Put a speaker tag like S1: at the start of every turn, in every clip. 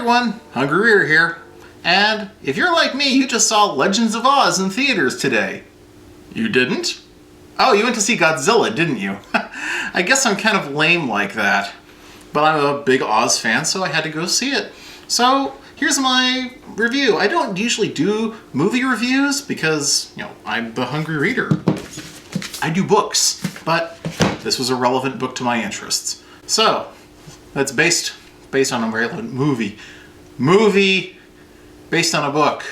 S1: everyone, Hungry Reader here. And if you're like me, you just saw Legends of Oz in theaters today. You didn't? Oh, you went to see Godzilla, didn't you? I guess I'm kind of lame like that. But I'm a big Oz fan, so I had to go see it. So here's my review. I don't usually do movie reviews because, I'm the Hungry Reader. I do books, but this was a relevant book to my interests. So, that's based on a relevant movie. Movie based on a book.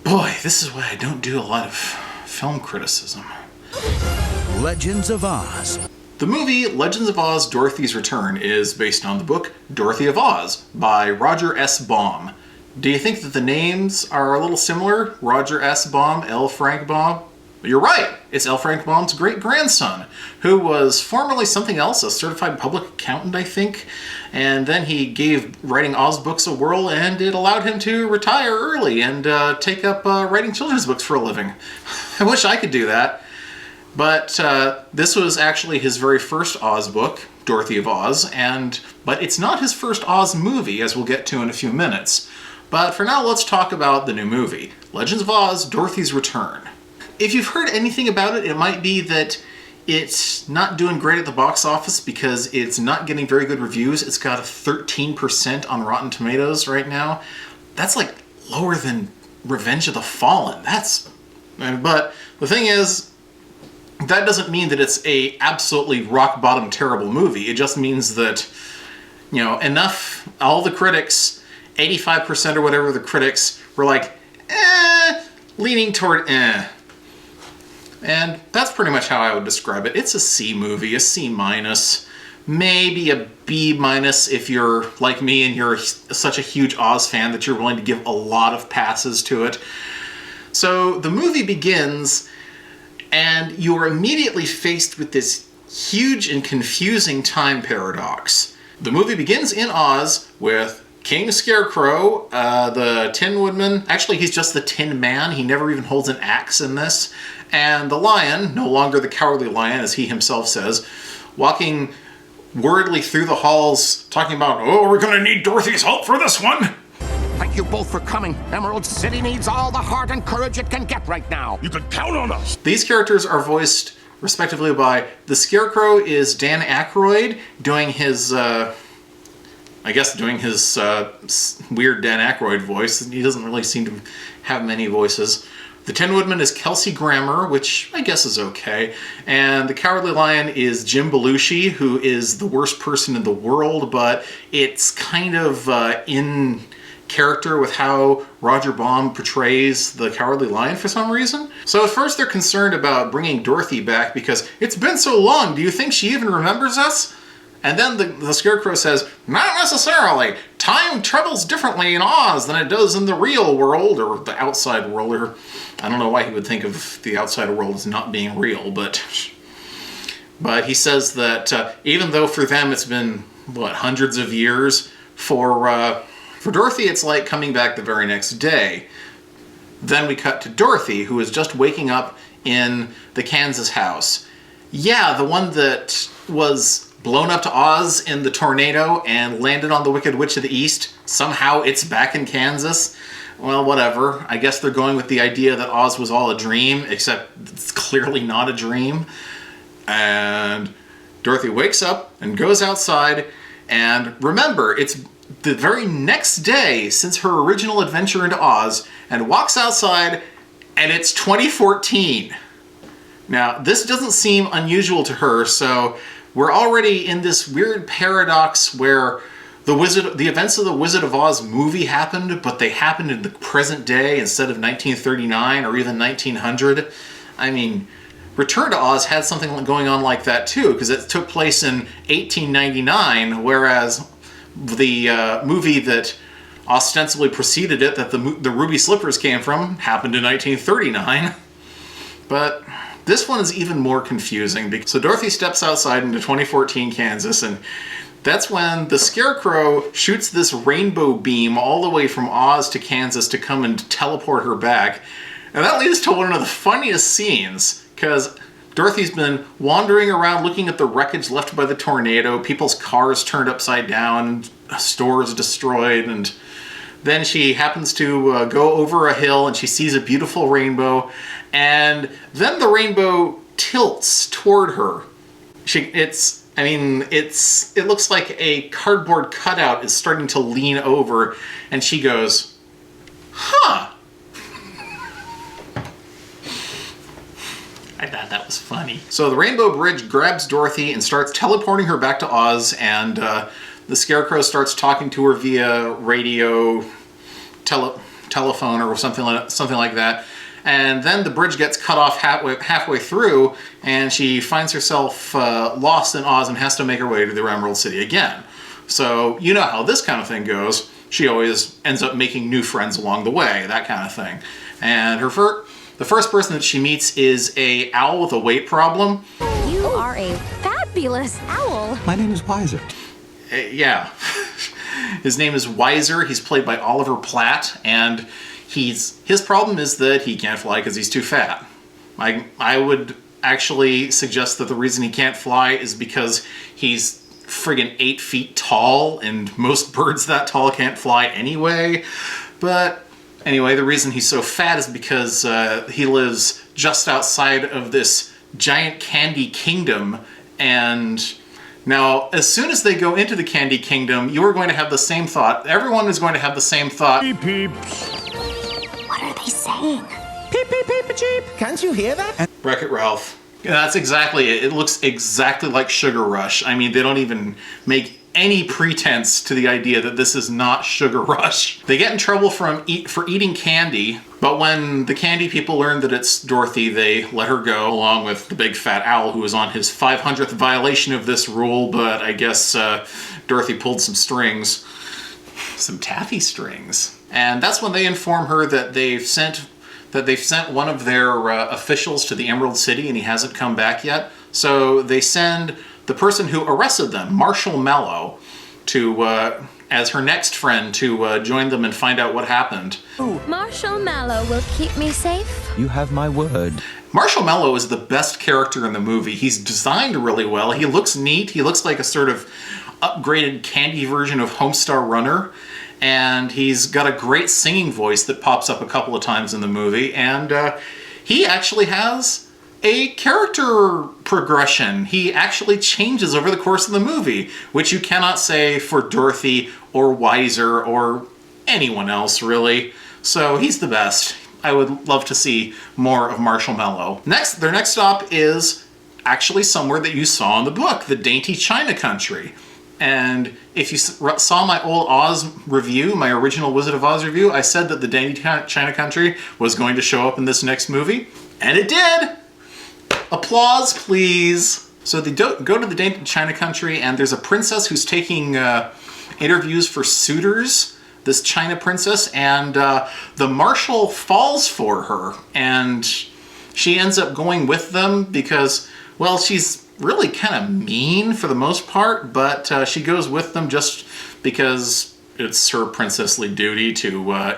S1: Boy, this is why I don't do a lot of film criticism.
S2: Legends of Oz.
S1: The movie Legends of Oz, Dorothy's Return is based on the book Dorothy of Oz by Roger S. Baum. Do you think that the names are a little similar? Roger S. Baum, L. Frank Baum? You're right! It's L. Frank Baum's great-grandson, who was formerly something else, a certified public accountant, I think. And then he gave writing Oz books a whirl, and it allowed him to retire early and take up writing children's books for a living. I wish I could do that. But this was actually his very first Oz book, Dorothy of Oz, but it's not his first Oz movie, as we'll get to in a few minutes. But for now, let's talk about the new movie, Legends of Oz, Dorothy's Return. If you've heard anything about it, it might be that it's not doing great at the box office because it's not getting very good reviews. It's got a 13% on Rotten Tomatoes right now. That's like lower than Revenge of the Fallen. But the thing is, that doesn't mean that it's a absolutely rock bottom terrible movie. It just means that, all the critics, 85% or whatever the critics were like, leaning toward And that's pretty much how I would describe it. It's a C movie, a C-, maybe a B- if you're like me and you're such a huge Oz fan that you're willing to give a lot of passes to it. So the movie begins, and you're immediately faced with this huge and confusing time paradox. The movie begins in Oz with King Scarecrow, the Tin Woodman. Actually, he's just the Tin Man. He never even holds an axe in this. And the lion, no longer the Cowardly Lion, as he himself says, walking worriedly through the halls, talking about, we're gonna need Dorothy's help for this one.
S3: Thank you both for coming. Emerald City needs all the heart and courage it can get right now.
S4: You can count on us.
S1: These characters are voiced, respectively, by the Scarecrow is Dan Aykroyd, doing his weird Dan Aykroyd voice. He doesn't really seem to have many voices. The Tin Woodman is Kelsey Grammer, which I guess is okay. And the Cowardly Lion is Jim Belushi, who is the worst person in the world, but it's kind of in character with how Roger Baum portrays the Cowardly Lion for some reason. So at first they're concerned about bringing Dorothy back because it's been so long, do you think she even remembers us? And then the Scarecrow says, not necessarily. Time travels differently in Oz than it does in the real world, or the outside world, or I don't know why he would think of the outside world as not being real, but he says that even though for them it's been, hundreds of years, for Dorothy it's like coming back the very next day. Then we cut to Dorothy, who is just waking up in the Kansas house. Yeah, the one that was blown up to Oz in the tornado and landed on the Wicked Witch of the East. Somehow it's back in Kansas. Well, whatever. I guess they're going with the idea that Oz was all a dream, except it's clearly not a dream. And Dorothy wakes up and goes outside, and remember, it's the very next day since her original adventure into Oz, and walks outside, and it's 2014. Now, this doesn't seem unusual to her, so we're already in this weird paradox where the events of the Wizard of Oz movie happened, but they happened in the present day instead of 1939 or even 1900. I mean, Return to Oz had something going on like that too, because it took place in 1899, whereas the movie that ostensibly preceded it, that the Ruby Slippers came from, happened in 1939. But this one is even more confusing. So Dorothy steps outside into 2014 Kansas, and that's when the Scarecrow shoots this rainbow beam all the way from Oz to Kansas to come and teleport her back. And that leads to one of the funniest scenes, because Dorothy's been wandering around looking at the wreckage left by the tornado, people's cars turned upside down, stores destroyed, and then she happens to go over a hill and she sees a beautiful rainbow, and then the rainbow tilts toward her. It looks like a cardboard cutout is starting to lean over, and she goes, huh. I thought that was funny. So the Rainbow Bridge grabs Dorothy and starts teleporting her back to Oz, and the Scarecrow starts talking to her via radio, telephone, or something like that. And then the bridge gets cut off halfway through, and she finds herself lost in Oz and has to make her way to the Emerald City again. So you know how this kind of thing goes. She always ends up making new friends along the way, that kind of thing. And the first person that she meets is a owl with a weight problem.
S4: You are a fabulous owl.
S5: My name is Wiser.
S1: Yeah. His name is Wiser. He's played by Oliver Platt, and his problem is that he can't fly because he's too fat. I would actually suggest that the reason he can't fly is because he's friggin' 8 feet tall, and most birds that tall can't fly anyway. But anyway, the reason he's so fat is because he lives just outside of this giant candy kingdom, and now as soon as they go into the candy kingdom, you are going to have the same thought. Everyone is going to have the same thought.
S5: Beep, beep.
S4: What are they saying?
S5: Peep, peep, peep, cheep. Can't you hear that?
S1: Wreck-It Ralph. Yeah, that's exactly it. It looks exactly like Sugar Rush. I mean, they don't even make any pretense to the idea that this is not Sugar Rush. They get in trouble for eating candy, but when the candy people learn that it's Dorothy, they let her go, along with the big fat owl who is on his 500th violation of this rule, but I guess Dorothy pulled some strings. Some taffy strings. And that's when they inform her that they've sent one of their officials to the Emerald City and he hasn't come back yet. So they send the person who arrested them, Marshall Mallow, as her next friend to join them and find out what happened.
S4: Marshall Mallow will keep me safe.
S5: You have my word.
S1: Marshall Mallow is the best character in the movie. He's designed really well. He looks neat. He looks like a sort of upgraded candy version of Homestar Runner. And he's got a great singing voice that pops up a couple of times in the movie. And he actually has a character progression. He actually changes over the course of the movie, which you cannot say for Dorothy or Wiser or anyone else, really. So he's the best. I would love to see more of Marshall Mallow. Their next stop is actually somewhere that you saw in the book, the Dainty China Country. And if you saw my old Oz review, my original Wizard of Oz review, I said that the Dainty China Country was going to show up in this next movie. And it did! Applause, please. So they go to the Dainty China Country, and there's a princess who's taking interviews for suitors, this China princess, and the marshal falls for her. And she ends up going with them because, well, she's really kind of mean for the most part, but she goes with them just because it's her princessly duty to...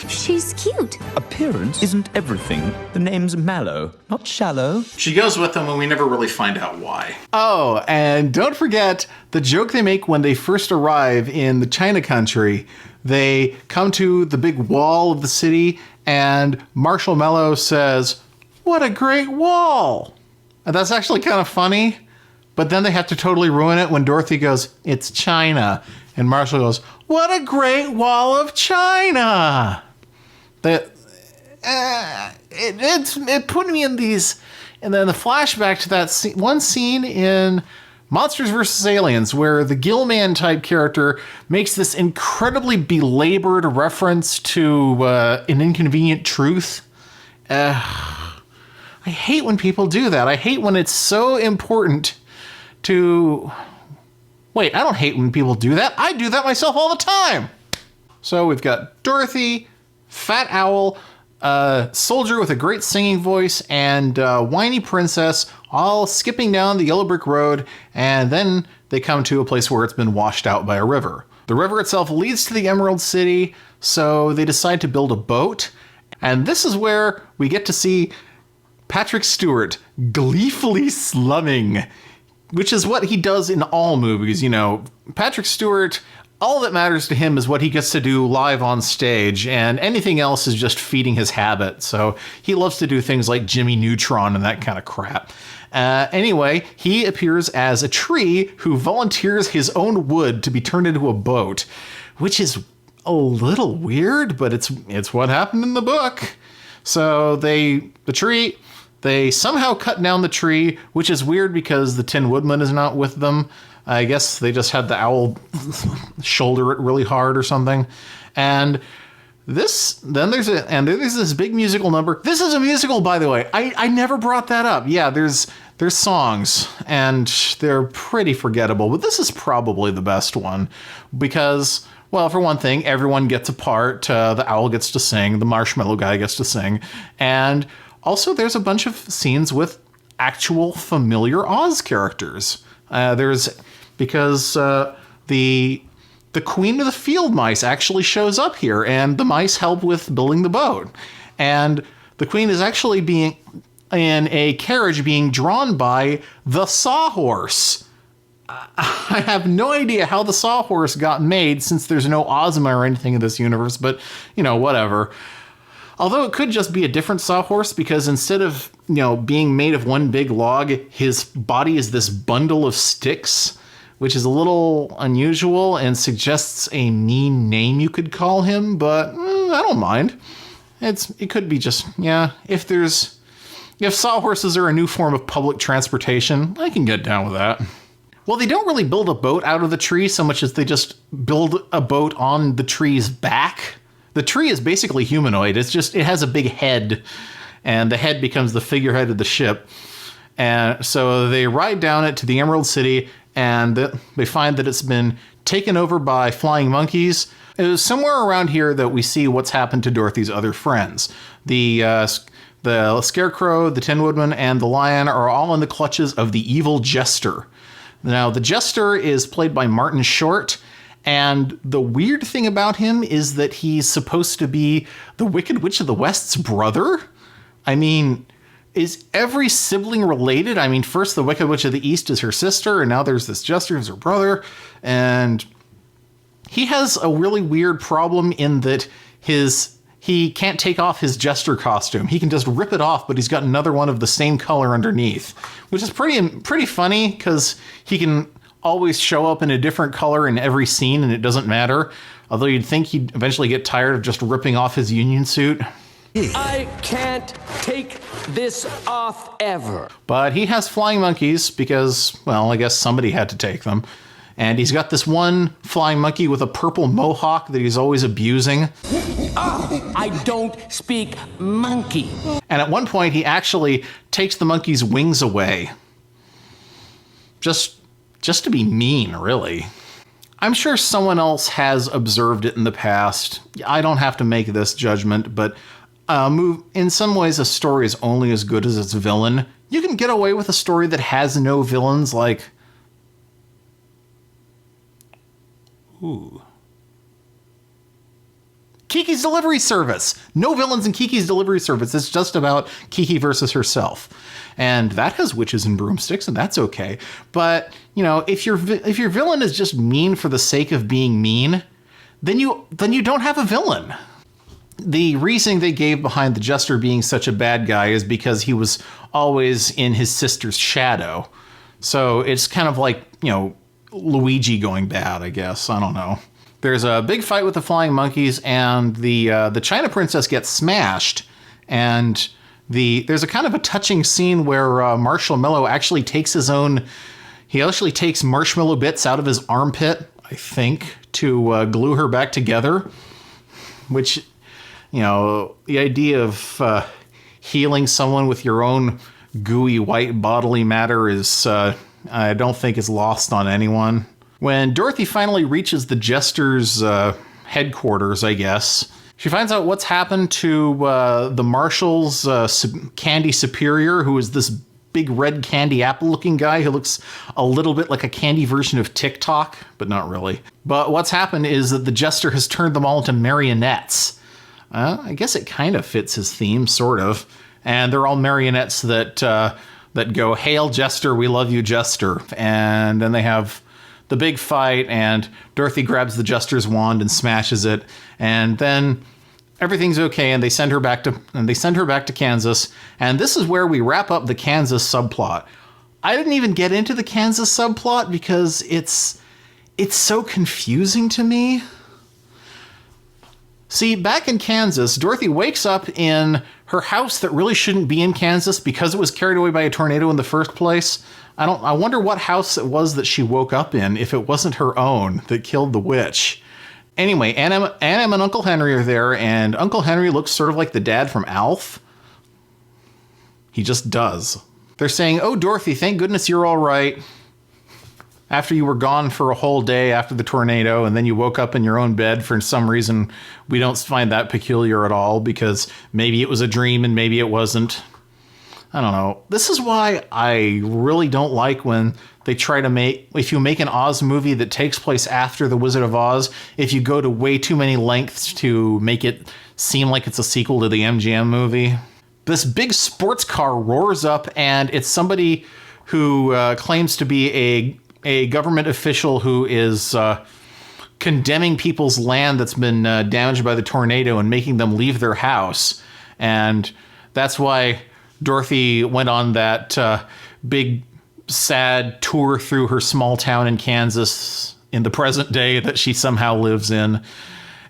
S4: She's cute.
S5: Appearance isn't everything. The name's Mallow, not Shallow.
S1: She goes with them and we never really find out why. Oh, and don't forget the joke they make when they first arrive in the China Country. They come to the big wall of the city and Marshall Mallow says, "What a great wall!" And that's actually kind of funny, but then they have to totally ruin it when Dorothy goes, "It's China." And Marshall goes, "What a great wall of China." It put me in these, and then the flashback to that one scene in Monsters vs. Aliens where the Gillman type character makes this incredibly belabored reference to an inconvenient truth. I hate when people do that. I hate when it's so important to... Wait, I don't hate when people do that. I do that myself all the time. So we've got Dorothy, Fat Owl, Soldier with a great singing voice, and Whiny Princess all skipping down the yellow brick road, and then they come to a place where it's been washed out by a river. The river itself leads to the Emerald City, so they decide to build a boat, and this is where we get to see Patrick Stewart gleefully slumming, which is what he does in all movies. You know, Patrick Stewart, all that matters to him is what he gets to do live on stage, and anything else is just feeding his habit. So he loves to do things like Jimmy Neutron and that kind of crap. Anyway, he appears as a tree who volunteers his own wood to be turned into a boat, which is a little weird, but it's what happened in the book. So they somehow cut down the tree, which is weird because the Tin Woodman is not with them. I guess they just had the owl shoulder it really hard or something. And there's this big musical number. This is a musical, by the way. I never brought that up. Yeah, there's songs, and they're pretty forgettable, but this is probably the best one because, well, for one thing, everyone gets a part. The owl gets to sing, the marshmallow guy gets to sing, and also there's a bunch of scenes with actual familiar Oz characters. Because the queen of the field mice actually shows up here, and the mice help with building the boat. And the queen is actually being in a carriage being drawn by the sawhorse. I have no idea how the sawhorse got made, since there's no Ozma or anything in this universe, but, you know, whatever. Although it could just be a different sawhorse, because instead of, you know, being made of one big log, his body is this bundle of sticks, which is a little unusual and suggests a mean name you could call him, but I don't mind. It could be just, yeah, if sawhorses are a new form of public transportation, I can get down with that. Well, they don't really build a boat out of the tree so much as they just build a boat on the tree's back. The tree is basically humanoid. It has a big head, and the head becomes the figurehead of the ship. And so they ride down it to the Emerald City, and they find that it's been taken over by flying monkeys. It was somewhere around here that we see what's happened to Dorothy's other friends. The Scarecrow, the Tin Woodman, and the Lion are all in the clutches of the evil Jester. Now, the Jester is played by Martin Short, and the weird thing about him is that he's supposed to be the Wicked Witch of the West's brother? I mean, is every sibling related? I mean, first the Wicked Witch of the East is her sister, and now there's this Jester who's her brother, and he has a really weird problem in that he can't take off his Jester costume. He can just rip it off, but he's got another one of the same color underneath, which is pretty funny because he can always show up in a different color in every scene and it doesn't matter. Although you'd think he'd eventually get tired of just ripping off his union suit.
S6: I can't take this off ever.
S1: But he has flying monkeys because, well, I guess somebody had to take them. And he's got this one flying monkey with a purple mohawk that he's always abusing.
S6: Oh, I don't speak monkey.
S1: And at one point, he actually takes the monkey's wings away. Just to be mean, really. I'm sure someone else has observed it in the past. I don't have to make this judgment, but in some ways, a story is only as good as its villain. You can get away with a story that has no villains, like... Ooh. Kiki's Delivery Service. No villains in Kiki's Delivery Service. It's just about Kiki versus herself. And that has witches and broomsticks, and that's okay. But, you know, if your villain is just mean for the sake of being mean, then you don't have a villain. The reasoning they gave behind the Jester being such a bad guy is because he was always in his sister's shadow. So it's kind of like, you know, Luigi going bad, I guess. I don't know. There's a big fight with the flying monkeys, and the China Princess gets smashed. And there's a kind of a touching scene where Marshall Mallow actually takes marshmallow bits out of his armpit, I think, to glue her back together. Which, you know, the idea of healing someone with your own gooey white bodily matter is, I don't think is lost on anyone. When Dorothy finally reaches the Jester's headquarters, I guess, she finds out what's happened to the Marshal's candy superior, who is this big red candy apple-looking guy who looks a little bit like a candy version of TikTok, but not really. But what's happened is that the Jester has turned them all into marionettes. I guess it kind of fits his theme, sort of. and they're all marionettes that go, "Hail Jester, we love you, Jester." And then they have the big fight, and Dorothy grabs the Jester's wand and smashes it, and then everything's okay, and they send her back to Kansas. And this is where we wrap up the Kansas subplot. I didn't even get into the Kansas subplot because it's so confusing to me. See, back in Kansas, Dorothy wakes up in her house that really shouldn't be in Kansas because it was carried away by a tornado in the first place. I wonder what house it was that she woke up in if it wasn't her own that killed the witch. Anyway, Anna and Uncle Henry are there, and Uncle Henry looks sort of like the dad from Alf. He just does. They're saying, "Oh, Dorothy, thank goodness you're all right. After you were gone for a whole day after the tornado, and then you woke up in your own bed for some reason we don't find that peculiar at all, because maybe it was a dream and maybe it wasn't." I don't know. This is why I really don't like when they try to if you make an Oz movie that takes place after The Wizard of Oz, if you go to way too many lengths to make it seem like it's a sequel to the MGM movie. This big sports car roars up, and it's somebody who claims to be a government official who is condemning people's land that's been damaged by the tornado and making them leave their house. And that's why Dorothy went on that big, sad tour through her small town in Kansas in the present day that she somehow lives in.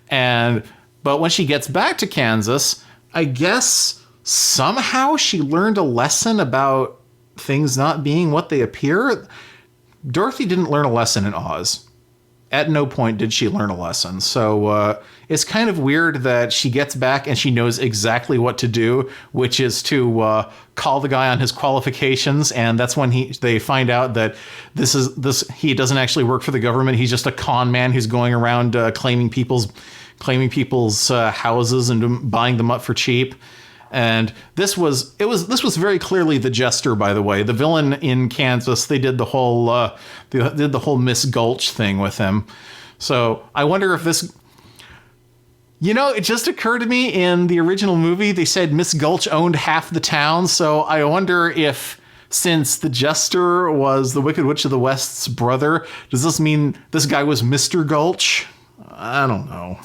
S1: But when she gets back to Kansas, I guess somehow she learned a lesson about things not being what they appear. Dorothy didn't learn a lesson in Oz. At no point did she learn a lesson. So it's kind of weird that she gets back and she knows exactly what to do, which is to call the guy on his qualifications. And that's when they find out that he doesn't actually work for the government. He's just a con man who's going around claiming people's houses and buying them up for cheap. And this was very clearly the Jester, by the way, the villain in Kansas. They did the whole Miss Gulch thing with him. So I wonder if this, it just occurred to me in the original movie, they said Miss Gulch owned half the town. So I wonder if, since the Jester was the Wicked Witch of the West's brother, does this mean this guy was Mr. Gulch? I don't know.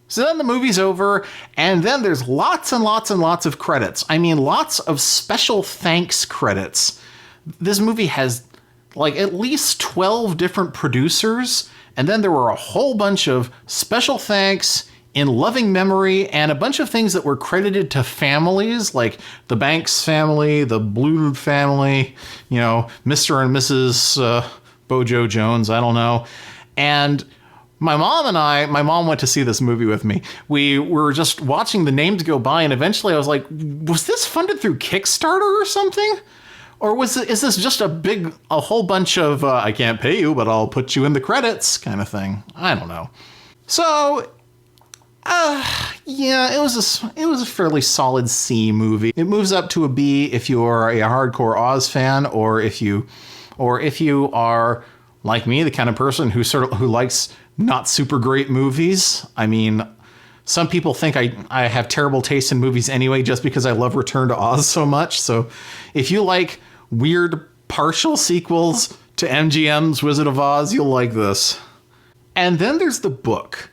S1: So then the movie's over, and then there's lots and lots and lots of credits. I mean, lots of special thanks credits. This movie has like at least 12 different producers, and then there were a whole bunch of special thanks in loving memory and a bunch of things that were credited to families, like the Banks family, the Blue family, Mr. and Mrs. Bojo Jones, I don't know. And my mom went to see this movie with me. We were just watching the names go by, and eventually I was like, was this funded through Kickstarter or something? Or is this just a whole bunch of, I can't pay you, but I'll put you in the credits kind of thing? I don't know. So, yeah, it was a fairly solid C movie. It moves up to a B if you're a hardcore Oz fan, or if you are like me, the kind of person who likes not super great movies. I mean, some people think I have terrible taste in movies anyway, just because I love Return to Oz so much. So if you like weird partial sequels to MGM's Wizard of Oz, you'll like this. And then there's the book.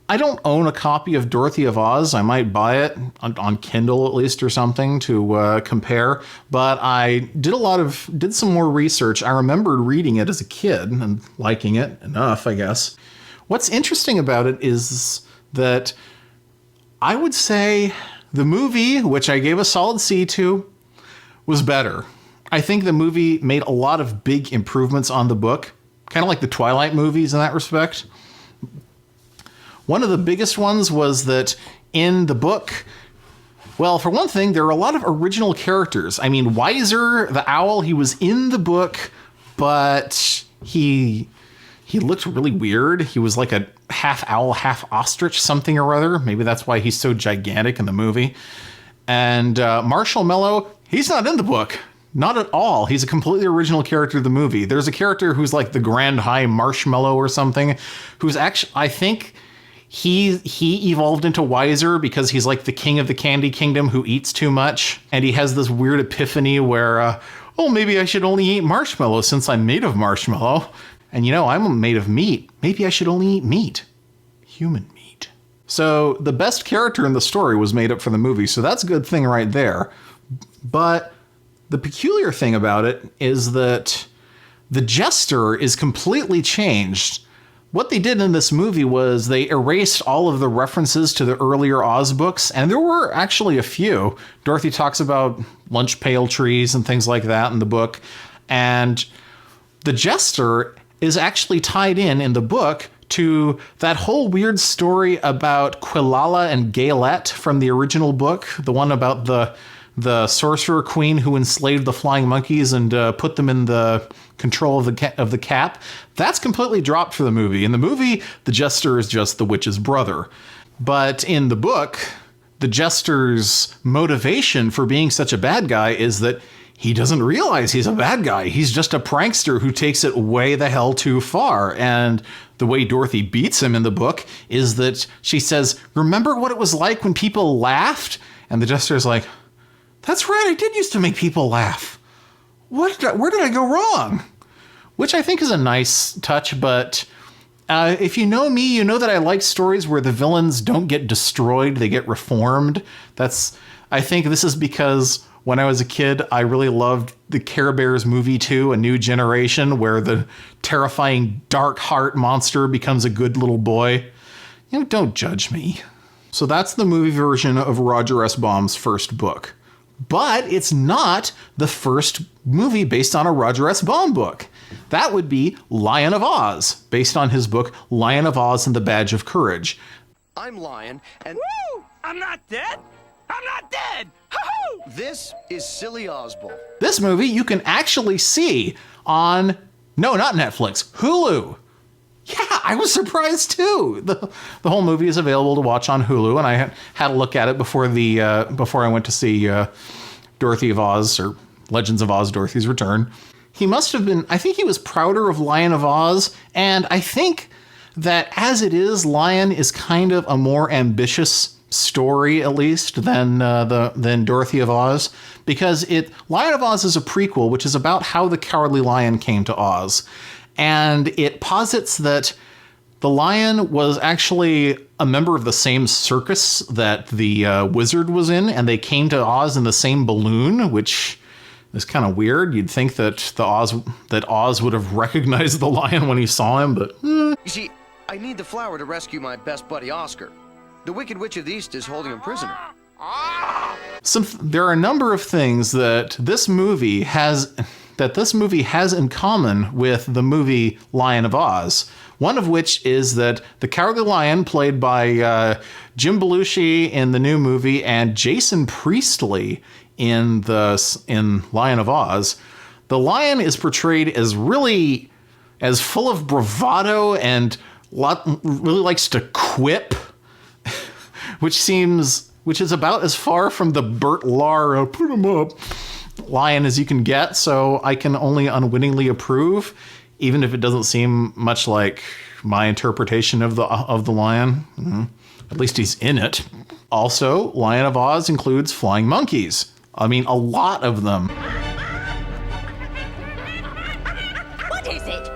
S1: I don't own a copy of Dorothy of Oz. I might buy it on Kindle at least or something to compare. But I did some more research. I remembered reading it as a kid and liking it enough, I guess. What's interesting about it is that I would say the movie, which I gave a solid C to, was better. I think the movie made a lot of big improvements on the book, kind of like the Twilight movies in that respect. One of the biggest ones was that in the book, well, for one thing, there are a lot of original characters. I mean, Weiser, the owl, he was in the book, but he looked really weird. He was like a half owl, half ostrich, something or other. Maybe that's why he's so gigantic in the movie. And Marshall Mallow, he's not in the book. Not at all. He's a completely original character of the movie. There's a character who's like the Grand High Marshmallow or something, who's actually, I think he evolved into Wiser because he's like the king of the candy kingdom who eats too much. And he has this weird epiphany where, oh, maybe I should only eat marshmallow since I'm made of marshmallow. And I'm made of meat. Maybe I should only eat meat. Human meat. So the best character in the story was made up for the movie. So that's a good thing right there. But the peculiar thing about it is that the jester is completely changed. What they did in this movie was they erased all of the references to the earlier Oz books, and there were actually a few. Dorothy talks about lunch pail trees and things like that in the book, and the jester is actually tied in the book to that whole weird story about Quilala and Gaelette from the original book, the one about the sorcerer queen who enslaved the flying monkeys and put them in the control of the cap. That's completely dropped for the movie. In the movie, the jester is just the witch's brother. But in the book, the jester's motivation for being such a bad guy is that he doesn't realize he's a bad guy. He's just a prankster who takes it way the hell too far. And the way Dorothy beats him in the book is that she says, "Remember what it was like when people laughed?" And the jester's like, "That's right, I did used to make people laugh. Where did I go wrong?" Which I think is a nice touch, but if you know me, you know that I like stories where the villains don't get destroyed, they get reformed. I think this is because when I was a kid, I really loved the Care Bears movie too, A New Generation, where the terrifying dark heart monster becomes a good little boy. Don't judge me. So that's the movie version of Roger S. Baum's first book. But it's not the first movie based on a Roger S. Baum book. That would be Lion of Oz, based on his book Lion of Oz and the Badge of Courage.
S7: I'm Lion, and
S8: Woo! I'm not dead! I'm not dead! Hoo-hoo!
S7: This is Silly Oswald.
S1: This movie you can actually see on, no, not Netflix, Hulu. Yeah, I was surprised too. The whole movie is available to watch on Hulu, and I had a look at it before I went to see Dorothy of Oz, or Legends of Oz, Dorothy's Return. He must have been, I think he was prouder of Lion of Oz, and I think that as it is, Lion is kind of a more ambitious story, at least, than Dorothy of Oz, because Lion of Oz is a prequel, which is about how the Cowardly Lion came to Oz. And it posits that the lion was actually a member of the same circus that the wizard was in, and they came to Oz in the same balloon, which is kind of weird. You'd think that Oz would have recognized the lion when he saw him, but
S7: You see, I need the flower to rescue my best buddy Oscar. The Wicked Witch of the East is holding him prisoner.
S1: There are a number of things that this movie has in common with the movie Lion of Oz. One of which is that the Cowardly Lion, played by Jim Belushi in the new movie, and Jason Priestley in Lion of Oz, the lion is portrayed as full of bravado and really likes to quip, which is about as far from the Bert Lahr, put him up, lion as you can get. So I can only unwittingly approve, even if it doesn't seem much like my interpretation of the lion. At least he's in it. Also, Lion of Oz includes flying monkeys. I mean, a lot of them.
S8: What is it?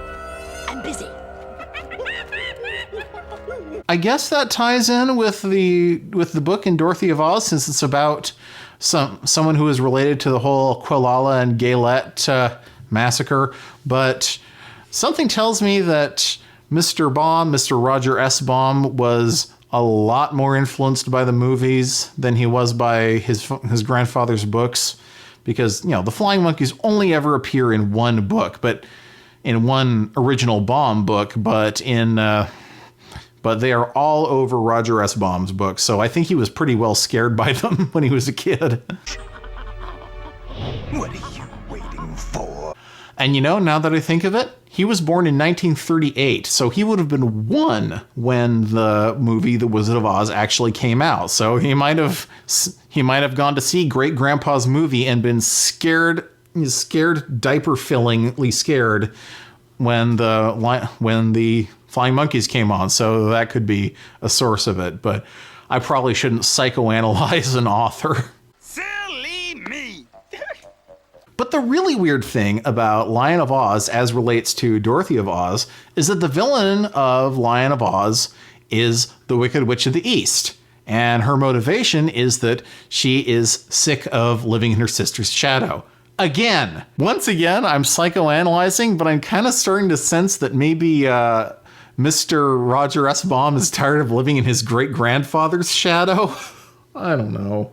S8: I'm busy.
S1: I guess that ties in with the book in Dorothy of Oz, since it's about someone who is related to the whole Quilala and Gaelette massacre. But something tells me that Mr. Roger S. Baum was a lot more influenced by the movies than he was by his grandfather's books, because the flying monkeys only ever appear in one book, but in one original Baum book, but they are all over Roger S. Baum's books. So I think he was pretty well scared by them when he was a kid.
S2: What are you waiting for?
S1: And now that I think of it, he was born in 1938, so he would have been 1 when the movie The Wizard of Oz actually came out. So he might have gone to see Great Grandpa's movie and been scared, diaper-fillingly scared when the Flying Monkeys came on, so that could be a source of it, but I probably shouldn't psychoanalyze an author.
S8: Silly me.
S1: But the really weird thing about Lion of Oz as relates to Dorothy of Oz is that the villain of Lion of Oz is the Wicked Witch of the East. And her motivation is that she is sick of living in her sister's shadow. Again, once again, I'm psychoanalyzing, but I'm kind of starting to sense that maybe Mr. Roger S. Baum is tired of living in his great-grandfather's shadow. I don't know.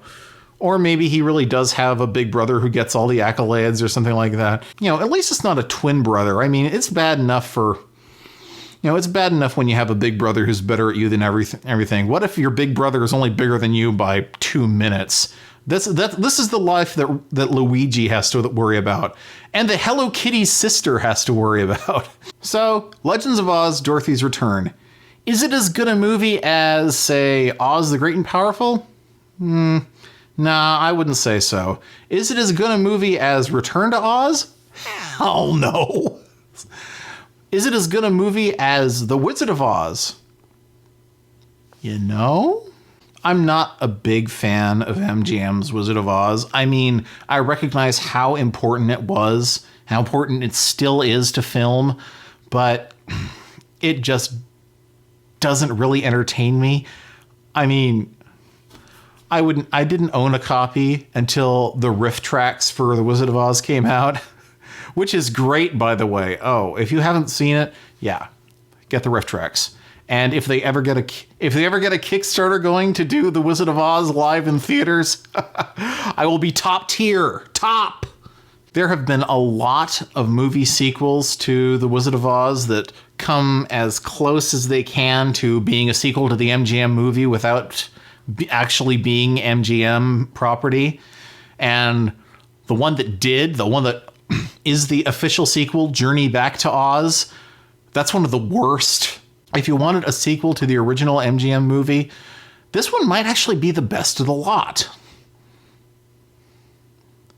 S1: Or maybe he really does have a big brother who gets all the accolades or something like that. You know, at least it's not a twin brother. I mean, it's bad enough for... You know, it's bad enough when you have a big brother who's better at you than everything. What if your big brother is only bigger than you by 2 minutes? This is the life that Luigi has to worry about. And the Hello Kitty sister has to worry about. So, Legends of Oz, Dorothy's Return. Is it as good a movie as, say, Oz the Great and Powerful? Nah, I wouldn't say so. Is it as good a movie as Return to Oz? Hell no. Is it as good a movie as The Wizard of Oz? You know? I'm not a big fan of MGM's Wizard of Oz. I mean, I recognize how important it was, how important it still is to film, but it just doesn't really entertain me. I mean, I didn't own a copy until the riff tracks for The Wizard of Oz came out, which is great, by the way. Oh, if you haven't seen it, yeah, get the riff tracks. And if they ever get a Kickstarter going to do The Wizard of Oz live in theaters, I will be top tier. Top! There have been a lot of movie sequels to The Wizard of Oz that come as close as they can to being a sequel to the MGM movie without actually being MGM property. And the one that is the official sequel, Journey Back to Oz, that's one of the worst. If you wanted a sequel to the original MGM movie, this one might actually be the best of the lot.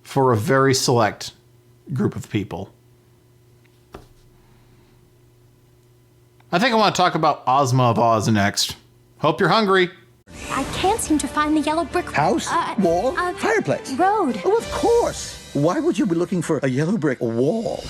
S1: For a very select group of people. I think I want to talk about Ozma of Oz next. Hope you're hungry.
S4: I can't seem to find the yellow brick
S2: House? Wall? Fireplace?
S4: Road.
S2: Oh, of course. Why would you be looking for a yellow brick wall?